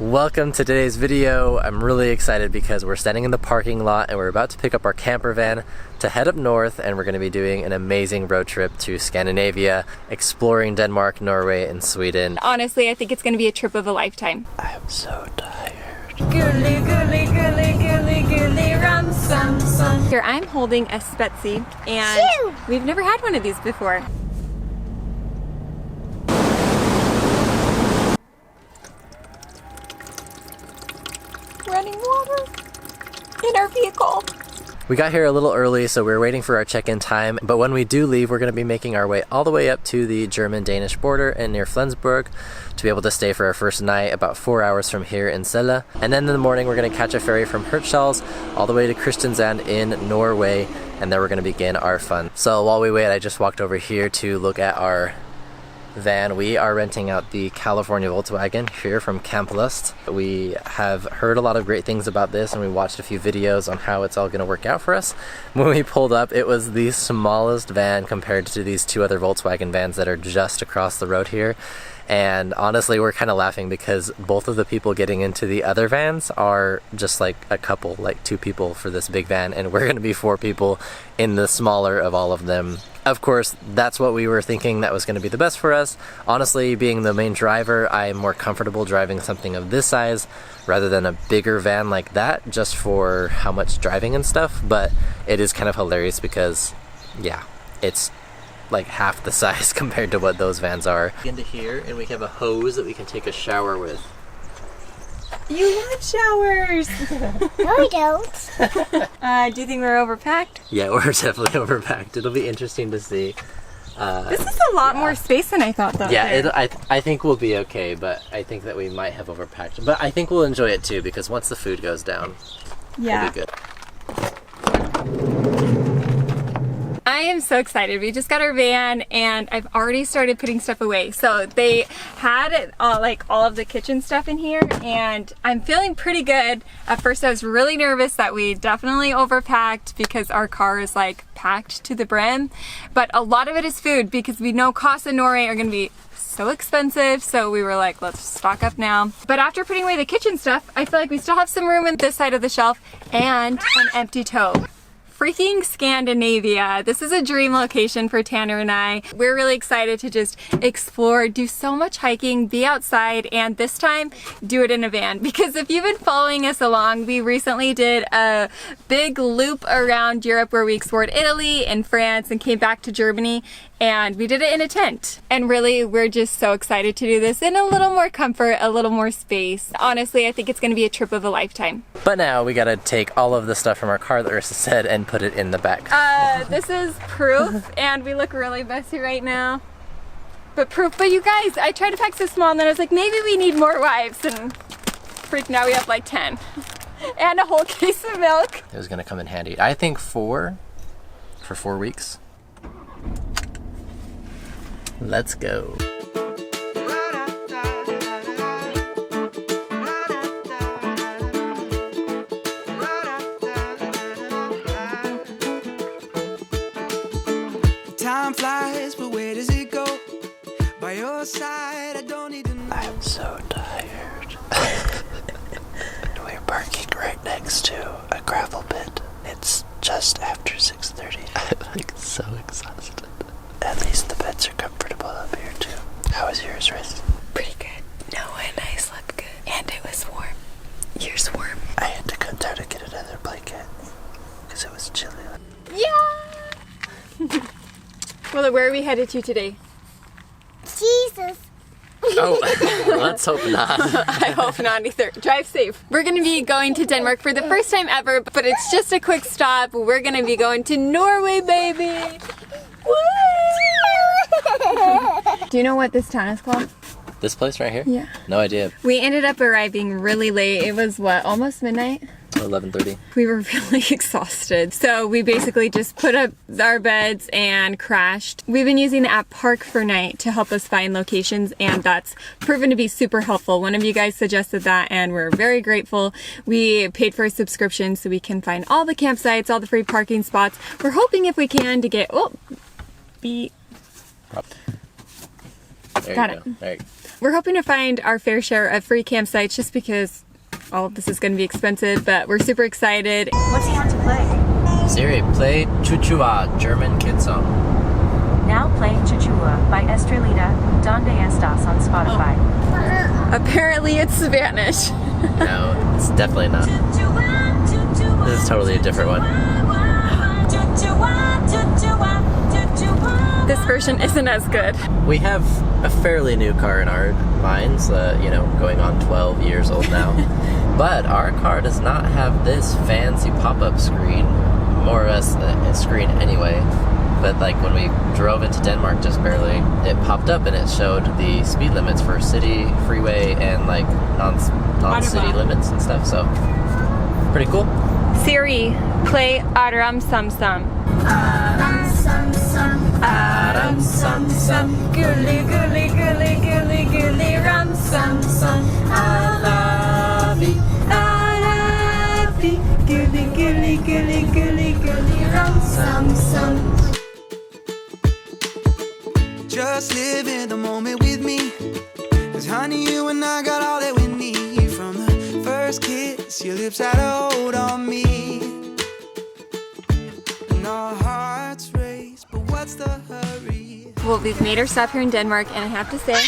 Welcome to today's video. I'm really excited because we're standing in the parking lot and we're about to pick up our camper van to head up north, and we're going to be doing an amazing road trip to Scandinavia, exploring Denmark, Norway, and Sweden. Honestly, I think it's going to be a trip of a lifetime. I'm so tired. Gully, gully, gully, gully, gully, run, son. Here I'm holding a Spetsy, and we've never had one of these before. Running water in our vehicle. We got here a little early, so we were waiting for our check-in time, but when we do leave, we're going to be making our way all the way up to the German-Danish border and near Flensburg to be able to stay for our first night about 4 hours from here in Willa. And then in the morning, we're going to catch a ferry from Hirtshals all the way to Kristiansand in Norway, and then we're going to begin our fun. So while we wait, I just walked over here to look at our van. We are renting out the California Volkswagen here from Camplust. We have heard a lot of great things about this, and we watched a few videos on how it's all going to work out for us. When we pulled up, it was the smallest van compared to these two other Volkswagen vans that are just across the road here. And honestly, we're kind of laughing because both of the people getting into the other vans are just like a couple, like two people for this big van, and we're going to be four people in the smaller of all of them. Of course, that's what we were thinking that was going to be the best for us. Honestly, being the main driver, I'm more comfortable driving something of this size rather than a bigger van like that, just for how much driving and stuff. But it is kind of hilarious because, yeah, it's like half the size compared to what those vans are. Into here, and we have a hose that we can take a shower with. You want showers! No, we don't. Do you think we're overpacked? Yeah, we're definitely overpacked. It'll be interesting to see. This is a lot more space than I thought, though. Yeah, I think we'll be okay, but I think that we might have overpacked. But I think we'll enjoy it too, because once the food goes down, yeah, it'll be good. I am so excited. We just got our van and I've already started putting stuff away. So they had like all of the kitchen stuff in here, and I'm feeling pretty good. At first I was really nervous that we definitely overpacked because our car is like packed to the brim. But a lot of it is food because we know costs in Norway are going to be so expensive, so we were like, let's stock up now. But after putting away the kitchen stuff, I feel like we still have some room in this side of the shelf and an empty tote. Freaking Scandinavia. This is a dream location for Tanner and I. We're really excited to just explore, do so much hiking, be outside, and this time do it in a van. Because if you've been following us along, we recently did a big loop around Europe where we explored Italy and France and came back to Germany, and we did it in a tent. And really, we're just so excited to do this in a little more comfort, a little more space. Honestly, I think it's gonna be a trip of a lifetime. But now we gotta take all of the stuff from our car that Risa said and put it in the back. This is proof, and we look really messy right now. But proof, but you guys, I tried to pack so small, and then I was like, maybe we need more wipes, and freak, now we have like 10. And a whole case of milk. It was gonna come in handy. I think 4 for 4 weeks. Let's go. Time flies, but where does it go? By your side, I don't even know. I'm so tired. We're parking right next to a gravel pit. It's just after 6:30. I'm like so exhausted. At least the beds are comfortable up here too. How was yours, Riz? Pretty good. Noah and I slept good. And it was warm. Yours warm. I had to come down to get another blanket because it was chilly. Yeah! Well, where are we headed to today? Jesus. Oh, let's hope not. I hope not either. Drive safe. We're going to be going to Denmark for the first time ever, but it's just a quick stop. We're going to be going to Norway, baby! Woo! Do you know what this town is called? This place right here? Yeah. No idea. We ended up arriving really late. It was what, almost midnight? 11:30. We were really exhausted. So we basically just put up our beds and crashed. We've been using the app Park for Night to help us find locations, and that's proven to be super helpful. One of you guys suggested that, and we're very grateful. We paid for a subscription so we can find all the campsites, all the free parking spots. We're hoping if we can to get, There Got you it. go. There you go. We're hoping to find our fair share of free campsites just because all of this is going to be expensive, but we're super excited. What's he want to play? Siri, play Chuchua, German kid song. Now play Chuchua by Estrelita Donde Estas on Spotify. Apparently it's Spanish. No, it's definitely not. This is totally a different one. This version isn't as good. We have a fairly new car in our minds, going on 12 years old now. But our car does not have this fancy pop-up screen, more or less a screen anyway. But like when we drove into Denmark just barely, it popped up and it showed the speed limits for city, freeway, and like non-city limits and stuff. So pretty cool. Siri, play Aram Sam Sam. Aram Sam Sam. Aram Sam Sam. Gully, gully, gully, gully, gully, Ram Sam Sam. Alavi, Alavi. Gully, gully, gully, gully, gully, Ram Sam Sam. Just live in the moment with me. 'Cause honey, you and I got all that we need. From the first kiss, your lips had a hold on me. And our hearts race, but what's the hurry? Well, we've made our stop here in Denmark, and I have to say,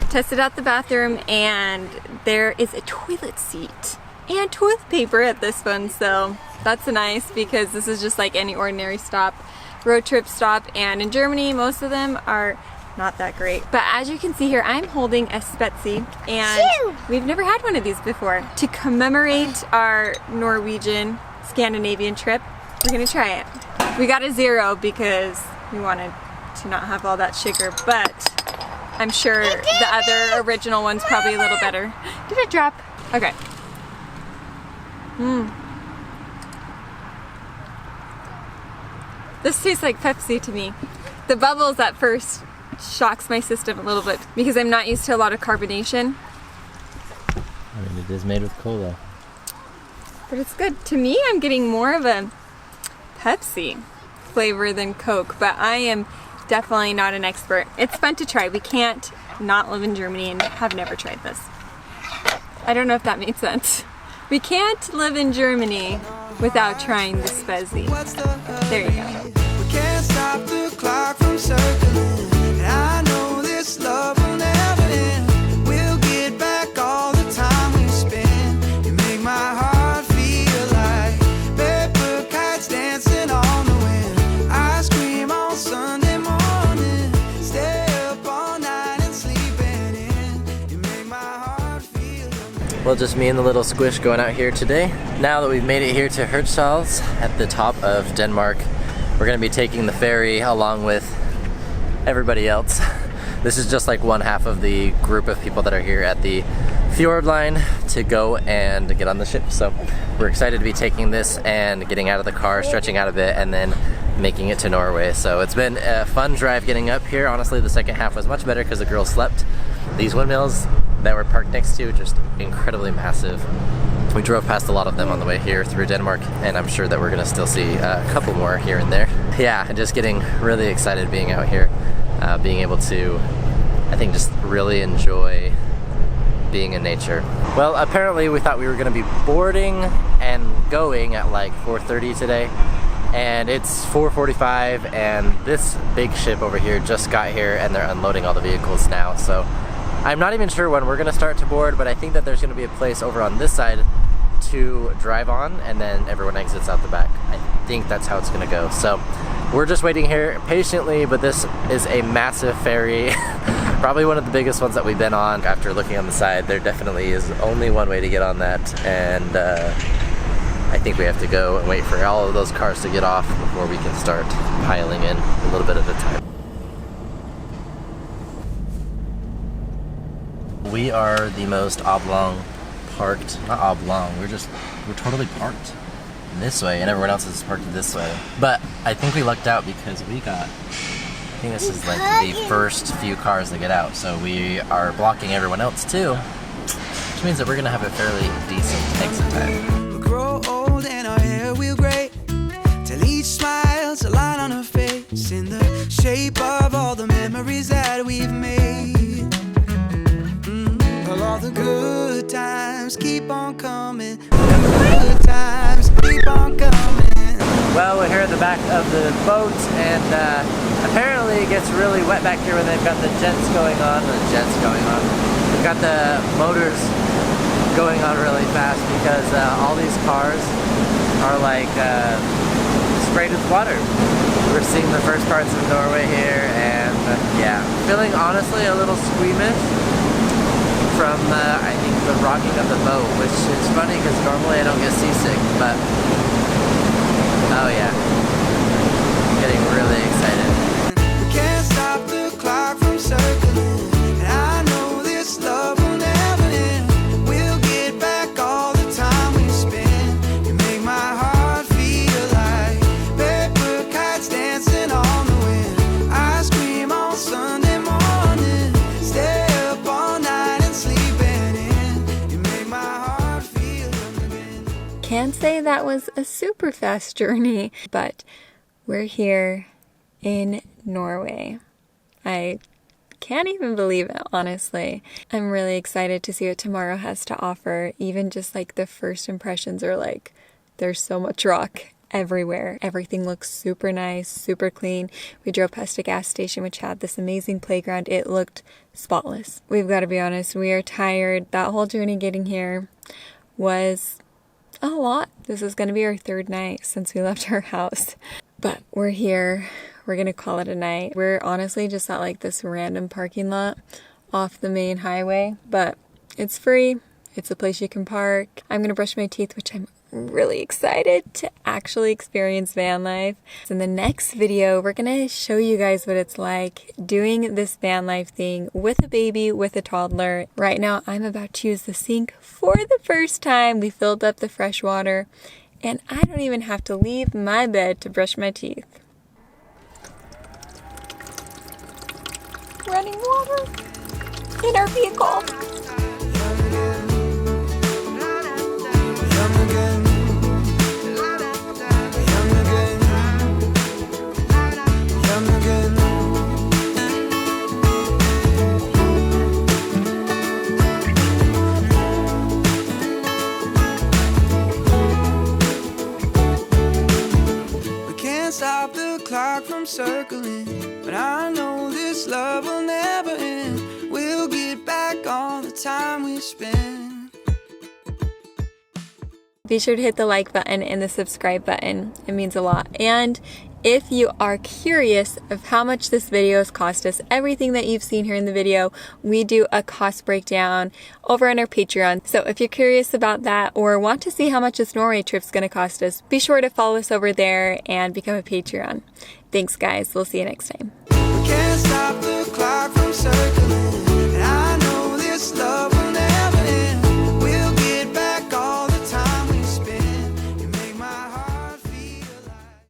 tested out the bathroom, and there is a toilet seat and toilet paper at this one, so that's nice because this is just like any ordinary stop, road trip stop, and in Germany, most of them are not that great. But as you can see here, I'm holding a Spetzi, and we've never had one of these before. To commemorate our Norwegian Scandinavian trip, we're gonna try it. We got a 0 because we wanted to not have all that sugar, but I'm sure the other original one's probably a little better. Did it drop? Okay. This tastes like Pepsi to me. The bubbles at first shocks my system a little bit because I'm not used to a lot of carbonation. I mean, it is made with cola. But it's good. To me, I'm getting more of a Pepsi flavor than Coke, but I am definitely not an expert. It's fun to try. We can't not live in Germany and have never tried this. I don't know if that made sense. We can't live in Germany without trying the Spezi. There you go. We can't stop the clock from circling. And I know this love will never end. We'll get back all the time we spend. You make my heart feel like paper kites dancing on the wind. Ice cream on Sunday morning. Stay up all night and sleeping in. You make my heart feel. Well, just me and the little squish going out here today. Now that we've made it here to Hirtshals at the top of Denmark, we're going to be taking the ferry along with everybody else. This is just like one half of the group of people that are here at the fjord line to go and get on the ship. So we're excited to be taking this and getting out of the car, stretching out a bit, and then making it to Norway. So it's been a fun drive getting up here. Honestly, the second half was much better because the girls slept. These windmills that we're parked next to, just incredibly massive. We drove past a lot of them on the way here through Denmark, and I'm sure that we're gonna still see a couple more here and there. Yeah, just getting really excited being out here, being able to, I think, just really enjoy being in nature. Well, apparently we thought we were gonna be boarding and going at like 4:30 today, and it's 4:45, and this big ship over here just got here and they're unloading all the vehicles now. So I'm not even sure when we're gonna start to board, but I think that there's gonna be a place over on this side to drive on, and then everyone exits out the back. I think that's how it's gonna go. So we're just waiting here patiently, but this is a massive ferry. Probably one of the biggest ones that we've been on. After looking on the side, there definitely is only one way to get on that, and I think we have to go and wait for all of those cars to get off before we can start piling in a little bit at a time. We are the most oblong parked, not oblong, we're totally parked this way, and everyone else is parked this way. But I think we lucked out because I think this is like the first few cars that get out, so we are blocking everyone else too, which means that we're gonna have a fairly decent exit time. We'll grow old and our hair will gray, till each smile's a line on her face, in the shape of all the memories that we've made. all the good times keep on coming. Good times keep on coming. Well, we're here at the back of the boat, and apparently it gets really wet back here when they've got the jets going on. We've got the motors going on really fast because all these cars are like sprayed with water. We're seeing the first parts of Norway here, and yeah, feeling honestly a little squeamish from I think the rocking of the boat, which is funny because normally I don't get seasick, but oh yeah, getting really excited. We can't stop the clock from circling, and I know this love will never end. We'll get back all the time we spend. You make my heart feel like paper kites dancing on the wind. I scream on Sunday morning, stay up all night and sleeping in. You make my heart feel young again. Can't say that was a super fast journey, but we're here in Norway. I can't even believe it, honestly. I'm really excited to see what tomorrow has to offer. Even just like the first impressions are like, there's so much rock everywhere. Everything looks super nice, super clean. We drove past a gas station which had this amazing playground. It looked spotless. We've got to be honest, we are tired. That whole journey getting here was a lot. This is going to be our third night since we left our house. But we're here. We're going to call it a night. We're honestly just at like this random parking lot off the main highway, but it's free. It's a place you can park. I'm going to brush my teeth, which I'm really excited to actually experience van life. So in the next video, we're going to show you guys what it's like doing this van life thing with a baby, with a toddler. Right now, I'm about to use the sink for the first time. We filled up the fresh water, and I don't even have to leave my bed to brush my teeth. Running water in our vehicle. Young again. Young again. Young again. We can't stop the clock from circling, but I know this love will never end. We'll get back all the time we spend. Be sure to hit the like button and the subscribe button. It means a lot. And if you are curious of how much this video has cost us, everything that you've seen here in the video, we do a cost breakdown over on our Patreon. So if you're curious about that or want to see how much this Norway trip's going to cost us, be sure to follow us over there and become a Patreon. Thanks guys. We'll see you next time. We can't stop the clock from circling.